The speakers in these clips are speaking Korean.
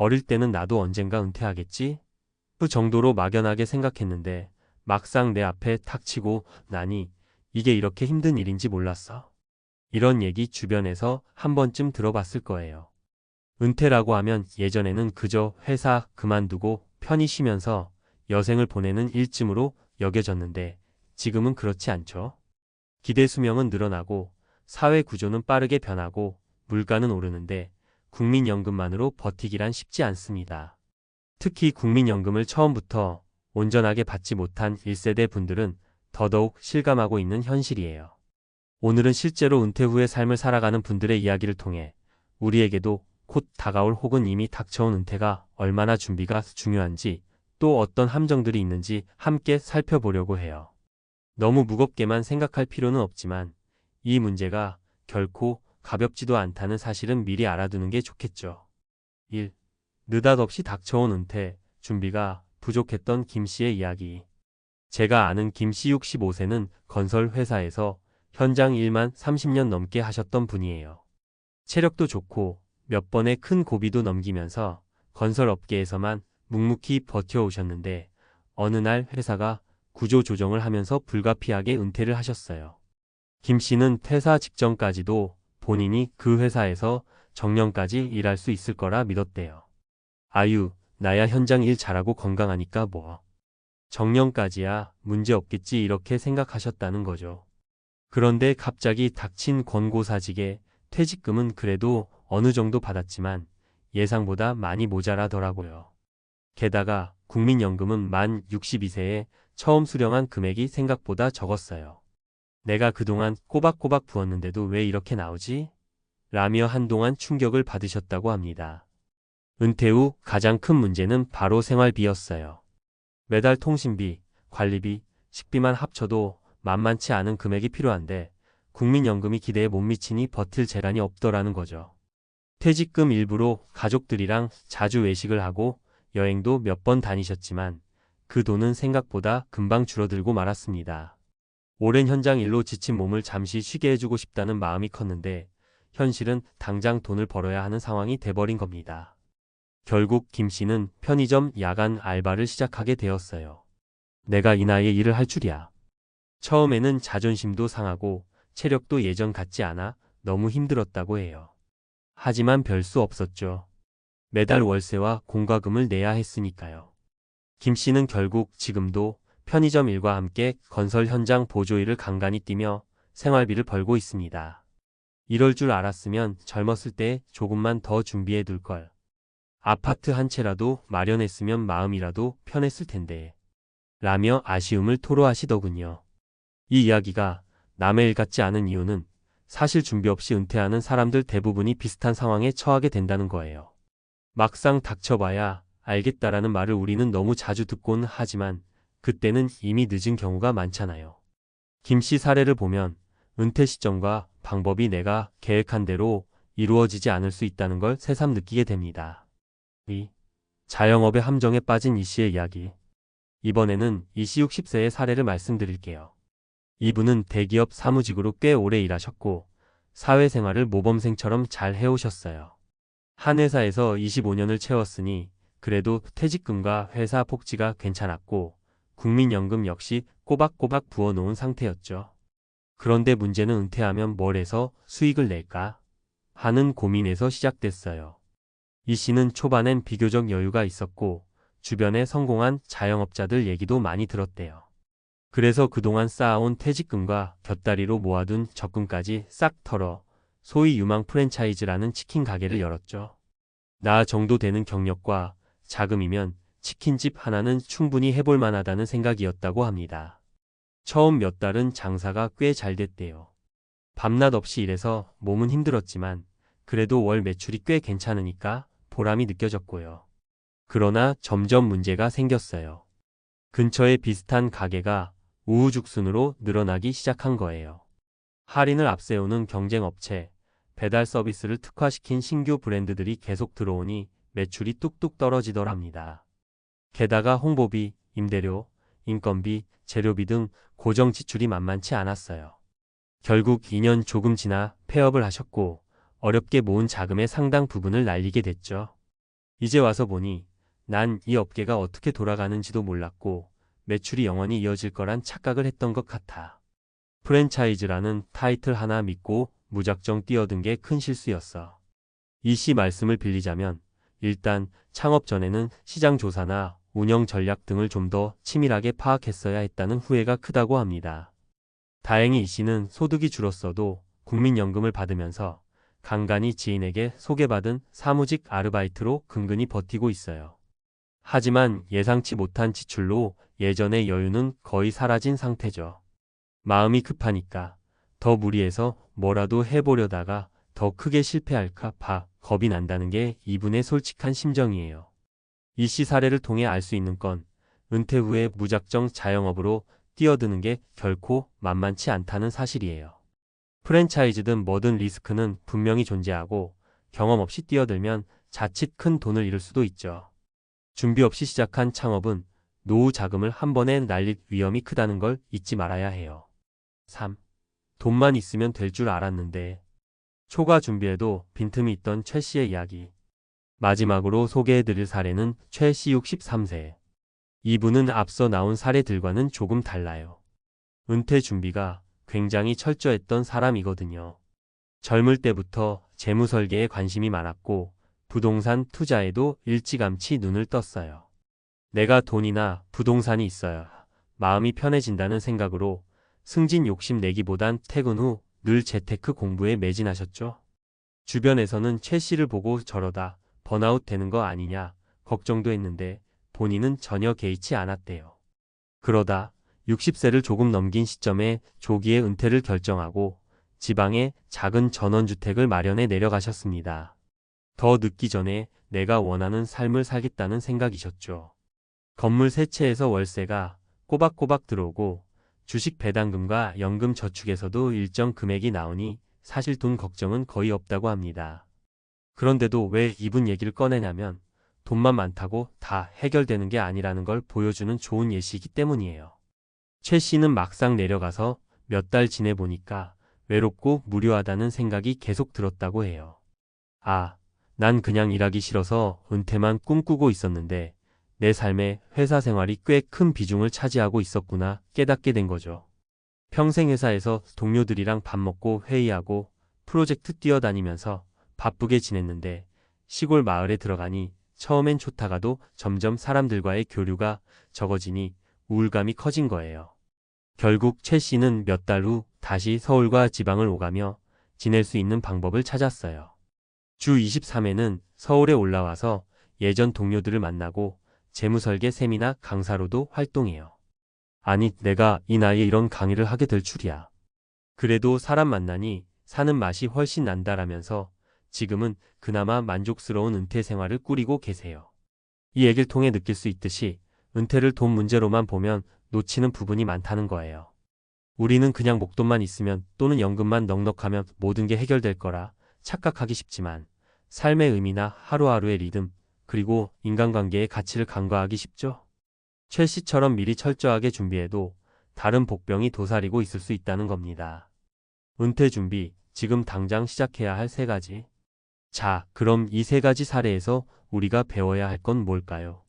어릴 때는 나도 언젠가 은퇴하겠지? 그 정도로 막연하게 생각했는데 막상 내 앞에 탁 치고 나니 이게 이렇게 힘든 일인지 몰랐어. 이런 얘기 주변에서 한 번쯤 들어봤을 거예요. 은퇴라고 하면 예전에는 그저 회사 그만두고 편히 쉬면서 여생을 보내는 일쯤으로 여겨졌는데 지금은 그렇지 않죠. 기대 수명은 늘어나고 사회 구조는 빠르게 변하고 물가는 오르는데 국민연금만으로 버티기란 쉽지 않습니다. 특히 국민연금을 처음부터 온전하게 받지 못한 1세대 분들은 더더욱 실감하고 있는 현실이에요. 오늘은 실제로 은퇴 후의 삶을 살아가는 분들의 이야기를 통해 우리에게도 곧 다가올 혹은 이미 닥쳐온 은퇴가 얼마나 준비가 중요한지 또 어떤 함정들이 있는지 함께 살펴보려고 해요. 너무 무겁게만 생각할 필요는 없지만 이 문제가 결코 가볍지도 않다는 사실은 미리 알아두는 게 좋겠죠. 1. 느닷없이 닥쳐온 은퇴, 준비가 부족했던 김 씨의 이야기. 제가 아는 김 씨 65세는 건설 회사에서 현장 일만 30년 넘게 하셨던 분이에요. 체력도 좋고 몇 번의 큰 고비도 넘기면서 건설 업계에서만 묵묵히 버텨오셨는데 어느 날 회사가 구조 조정을 하면서 불가피하게 은퇴를 하셨어요. 김 씨는 퇴사 직전까지도 본인이 그 회사에서 정년까지 일할 수 있을 거라 믿었대요. 아유, 나야 현장 일 잘하고 건강하니까 뭐. 정년까지야 문제 없겠지 이렇게 생각하셨다는 거죠. 그런데 갑자기 닥친 권고사직에 퇴직금은 그래도 어느 정도 받았지만 예상보다 많이 모자라더라고요. 게다가 국민연금은 만 62세에 처음 수령한 금액이 생각보다 적었어요. 내가 그동안 꼬박꼬박 부었는데도 왜 이렇게 나오지? 라며 한동안 충격을 받으셨다고 합니다. 은퇴 후 가장 큰 문제는 바로 생활비였어요. 매달 통신비, 관리비, 식비만 합쳐도 만만치 않은 금액이 필요한데 국민연금이 기대에 못 미치니 버틸 재간이 없더라는 거죠. 퇴직금 일부로 가족들이랑 자주 외식을 하고 여행도 몇 번 다니셨지만 그 돈은 생각보다 금방 줄어들고 말았습니다. 오랜 현장 일로 지친 몸을 잠시 쉬게 해주고 싶다는 마음이 컸는데 현실은 당장 돈을 벌어야 하는 상황이 돼버린 겁니다. 결국 김 씨는 편의점 야간 알바를 시작하게 되었어요. 내가 이 나이에 일을 할 줄이야. 처음에는 자존심도 상하고 체력도 예전 같지 않아 너무 힘들었다고 해요. 하지만 별 수 없었죠. 매달 월세와 공과금을 내야 했으니까요. 김 씨는 결국 지금도 편의점 일과 함께 건설 현장 보조 일을 간간히 뛰며 생활비를 벌고 있습니다. 이럴 줄 알았으면 젊었을 때 조금만 더 준비해 둘 걸. 아파트 한 채라도 마련했으면 마음이라도 편했을 텐데. 라며 아쉬움을 토로하시더군요. 이 이야기가 남의 일 같지 않은 이유는 사실 준비 없이 은퇴하는 사람들 대부분이 비슷한 상황에 처하게 된다는 거예요. 막상 닥쳐봐야 알겠다라는 말을 우리는 너무 자주 듣곤 하지만 그때는 이미 늦은 경우가 많잖아요. 김 씨 사례를 보면 은퇴 시점과 방법이 내가 계획한 대로 이루어지지 않을 수 있다는 걸 새삼 느끼게 됩니다. 2. 자영업의 함정에 빠진 이 씨의 이야기. 이번에는 이 씨 60세의 사례를 말씀드릴게요. 이분은 대기업 사무직으로 꽤 오래 일하셨고 사회생활을 모범생처럼 잘 해오셨어요. 한 회사에서 25년을 채웠으니 그래도 퇴직금과 회사 복지가 괜찮았고 국민연금 역시 꼬박꼬박 부어놓은 상태였죠. 그런데 문제는 은퇴하면 뭘 해서 수익을 낼까 하는 고민에서 시작됐어요. 이 씨는 초반엔 비교적 여유가 있었고 주변에 성공한 자영업자들 얘기도 많이 들었대요. 그래서 그동안 쌓아온 퇴직금과 곁다리로 모아둔 적금까지 싹 털어 소위 유망 프랜차이즈라는 치킨 가게를 열었죠. 나 정도 되는 경력과 자금이면 치킨집 하나는 충분히 해볼 만하다는 생각이었다고 합니다. 처음 몇 달은 장사가 꽤 잘 됐대요. 밤낮 없이 일해서 몸은 힘들었지만 그래도 월 매출이 꽤 괜찮으니까 보람이 느껴졌고요. 그러나 점점 문제가 생겼어요. 근처에 비슷한 가게가 우후죽순으로 늘어나기 시작한 거예요. 할인을 앞세우는 경쟁업체, 배달 서비스를 특화시킨 신규 브랜드들이 계속 들어오니 매출이 뚝뚝 떨어지더랍니다. 게다가 홍보비, 임대료, 인건비, 재료비 등 고정 지출이 만만치 않았어요. 결국 2년 조금 지나 폐업을 하셨고 어렵게 모은 자금의 상당 부분을 날리게 됐죠. 이제 와서 보니 난 이 업계가 어떻게 돌아가는지도 몰랐고 매출이 영원히 이어질 거란 착각을 했던 것 같아. 프랜차이즈라는 타이틀 하나 믿고 무작정 뛰어든 게 큰 실수였어. 이 씨 말씀을 빌리자면 일단 창업 전에는 시장 조사나 운영 전략 등을 좀 더 치밀하게 파악했어야 했다는 후회가 크다고 합니다. 다행히 이 씨는 소득이 줄었어도 국민연금을 받으면서 간간히 지인에게 소개받은 사무직 아르바이트로 근근히 버티고 있어요. 하지만 예상치 못한 지출로 예전의 여유는 거의 사라진 상태죠. 마음이 급하니까 더 무리해서 뭐라도 해보려다가 더 크게 실패할까 봐 겁이 난다는 게 이분의 솔직한 심정이에요. 이 씨 사례를 통해 알 수 있는 건 은퇴 후에 무작정 자영업으로 뛰어드는 게 결코 만만치 않다는 사실이에요. 프랜차이즈든 뭐든 리스크는 분명히 존재하고 경험 없이 뛰어들면 자칫 큰 돈을 잃을 수도 있죠. 준비 없이 시작한 창업은 노후 자금을 한 번에 날릴 위험이 크다는 걸 잊지 말아야 해요. 3. 돈만 있으면 될 줄 알았는데 초과 준비에도 빈틈이 있던 최 씨의 이야기. 마지막으로 소개해드릴 사례는 최 씨 63세. 이분은 앞서 나온 사례들과는 조금 달라요. 은퇴 준비가 굉장히 철저했던 사람이거든요. 젊을 때부터 재무 설계에 관심이 많았고 부동산 투자에도 일찌감치 눈을 떴어요. 내가 돈이나 부동산이 있어야 마음이 편해진다는 생각으로 승진 욕심 내기보단 퇴근 후 늘 재테크 공부에 매진하셨죠. 주변에서는 최 씨를 보고 저러다 번아웃 되는 거 아니냐 걱정도 했는데 본인은 전혀 개의치 않았대요. 그러다 60세를 조금 넘긴 시점에 조기에 은퇴를 결정하고 지방에 작은 전원주택을 마련해 내려가셨습니다. 더 늦기 전에 내가 원하는 삶을 살겠다는 생각이셨죠. 건물 세 채에서 월세가 꼬박꼬박 들어오고 주식 배당금과 연금 저축에서도 일정 금액이 나오니 사실 돈 걱정은 거의 없다고 합니다. 그런데도 왜 이분 얘기를 꺼내냐면 돈만 많다고 다 해결되는 게 아니라는 걸 보여주는 좋은 예시이기 때문이에요. 최 씨는 막상 내려가서 몇 달 지내보니까 외롭고 무료하다는 생각이 계속 들었다고 해요. 아, 난 그냥 일하기 싫어서 은퇴만 꿈꾸고 있었는데 내 삶에 회사 생활이 꽤 큰 비중을 차지하고 있었구나 깨닫게 된 거죠. 평생 회사에서 동료들이랑 밥 먹고 회의하고 프로젝트 뛰어다니면서 바쁘게 지냈는데 시골 마을에 들어가니 처음엔 좋다가도 점점 사람들과의 교류가 적어지니 우울감이 커진 거예요. 결국 최 씨는 몇 달 후 다시 서울과 지방을 오가며 지낼 수 있는 방법을 찾았어요. 주 23회는 서울에 올라와서 예전 동료들을 만나고 재무설계 세미나 강사로도 활동해요. 아니, 내가 이 나이에 이런 강의를 하게 될 줄이야. 그래도 사람 만나니 사는 맛이 훨씬 난다라면서 지금은 그나마 만족스러운 은퇴 생활을 꾸리고 계세요. 이 얘기를 통해 느낄 수 있듯이 은퇴를 돈 문제로만 보면 놓치는 부분이 많다는 거예요. 우리는 그냥 목돈만 있으면 또는 연금만 넉넉하면 모든 게 해결될 거라 착각하기 쉽지만 삶의 의미나 하루하루의 리듬, 그리고 인간관계의 가치를 간과하기 쉽죠. 최 씨처럼 미리 철저하게 준비해도 다른 복병이 도사리고 있을 수 있다는 겁니다. 은퇴 준비, 지금 당장 시작해야 할 3가지. 자, 그럼 이 3가지 사례에서 우리가 배워야 할 건 뭘까요?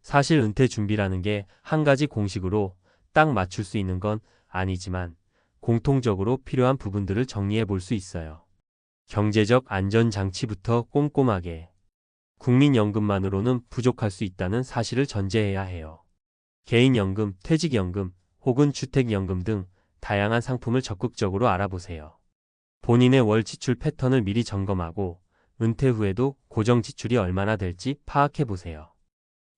사실 은퇴 준비라는 게 한 가지 공식으로 딱 맞출 수 있는 건 아니지만 공통적으로 필요한 부분들을 정리해 볼 수 있어요. 경제적 안전장치부터 꼼꼼하게. 국민연금만으로는 부족할 수 있다는 사실을 전제해야 해요. 개인연금, 퇴직연금, 혹은 주택연금 등 다양한 상품을 적극적으로 알아보세요. 본인의 월 지출 패턴을 미리 점검하고 은퇴 후에도 고정 지출이 얼마나 될지 파악해보세요.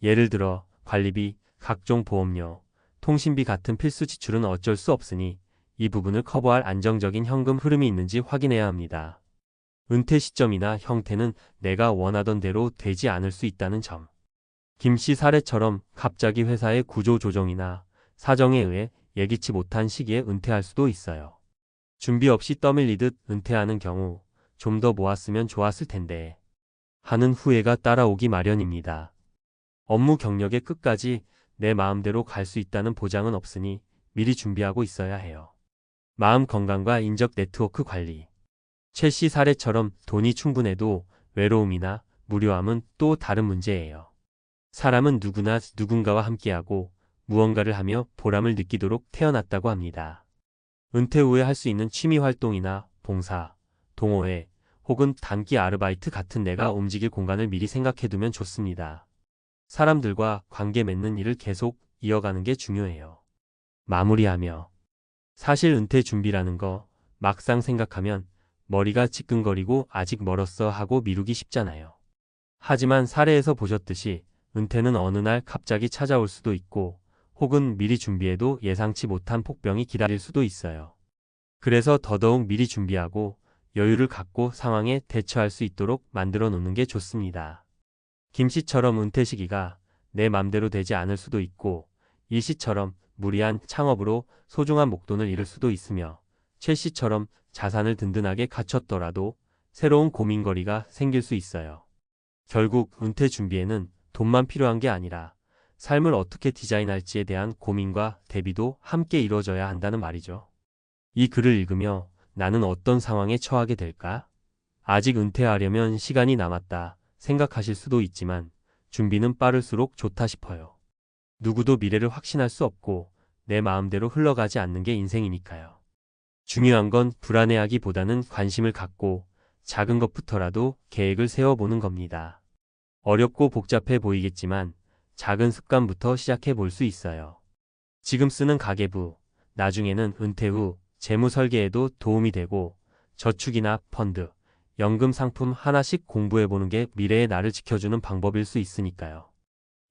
예를 들어 관리비, 각종 보험료, 통신비 같은 필수 지출은 어쩔 수 없으니 이 부분을 커버할 안정적인 현금 흐름이 있는지 확인해야 합니다. 은퇴 시점이나 형태는 내가 원하던 대로 되지 않을 수 있다는 점. 김 씨 사례처럼 갑자기 회사의 구조 조정이나 사정에 의해 예기치 못한 시기에 은퇴할 수도 있어요. 준비 없이 떠밀리듯 은퇴하는 경우 좀 더 모았으면 좋았을 텐데 하는 후회가 따라오기 마련입니다. 업무 경력의 끝까지 내 마음대로 갈 수 있다는 보장은 없으니 미리 준비하고 있어야 해요. 마음 건강과 인적 네트워크 관리. 최 씨 사례처럼 돈이 충분해도 외로움이나 무료함은 또 다른 문제예요. 사람은 누구나 누군가와 함께하고 무언가를 하며 보람을 느끼도록 태어났다고 합니다. 은퇴 후에 할 수 있는 취미 활동이나 봉사, 동호회, 혹은 단기 아르바이트 같은 내가 움직일 공간을 미리 생각해두면 좋습니다. 사람들과 관계 맺는 일을 계속 이어가는 게 중요해요. 마무리하며 사실 은퇴 준비라는 거 막상 생각하면 머리가 지끈거리고 아직 멀었어 하고 미루기 쉽잖아요. 하지만 사례에서 보셨듯이 은퇴는 어느 날 갑자기 찾아올 수도 있고 혹은 미리 준비해도 예상치 못한 폭병이 기다릴 수도 있어요. 그래서 더더욱 미리 준비하고 여유를 갖고 상황에 대처할 수 있도록 만들어 놓는 게 좋습니다. 김씨처럼 은퇴 시기가 내 맘대로 되지 않을 수도 있고 일씨처럼 무리한 창업으로 소중한 목돈을 잃을 수도 있으며 최씨처럼 자산을 든든하게 갖췄더라도 새로운 고민거리가 생길 수 있어요. 결국 은퇴 준비에는 돈만 필요한 게 아니라 삶을 어떻게 디자인할지에 대한 고민과 대비도 함께 이루어져야 한다는 말이죠. 이 글을 읽으며 나는 어떤 상황에 처하게 될까? 아직 은퇴하려면 시간이 남았다 생각하실 수도 있지만 준비는 빠를수록 좋다 싶어요. 누구도 미래를 확신할 수 없고 내 마음대로 흘러가지 않는 게 인생이니까요. 중요한 건 불안해하기보다는 관심을 갖고 작은 것부터라도 계획을 세워보는 겁니다. 어렵고 복잡해 보이겠지만 작은 습관부터 시작해 볼 수 있어요. 지금 쓰는 가계부, 나중에는 은퇴 후 재무 설계에도 도움이 되고 저축이나 펀드, 연금 상품 하나씩 공부해보는 게 미래의 나를 지켜주는 방법일 수 있으니까요.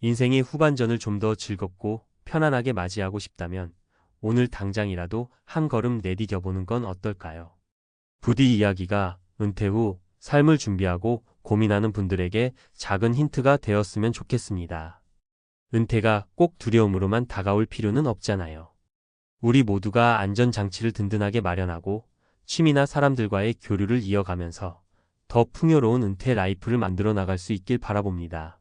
인생의 후반전을 좀 더 즐겁고 편안하게 맞이하고 싶다면 오늘 당장이라도 한 걸음 내디뎌보는 건 어떨까요? 부디 이야기가 은퇴 후 삶을 준비하고 고민하는 분들에게 작은 힌트가 되었으면 좋겠습니다. 은퇴가 꼭 두려움으로만 다가올 필요는 없잖아요. 우리 모두가 안전장치를 든든하게 마련하고 취미나 사람들과의 교류를 이어가면서 더 풍요로운 은퇴 라이프를 만들어 나갈 수 있길 바라봅니다.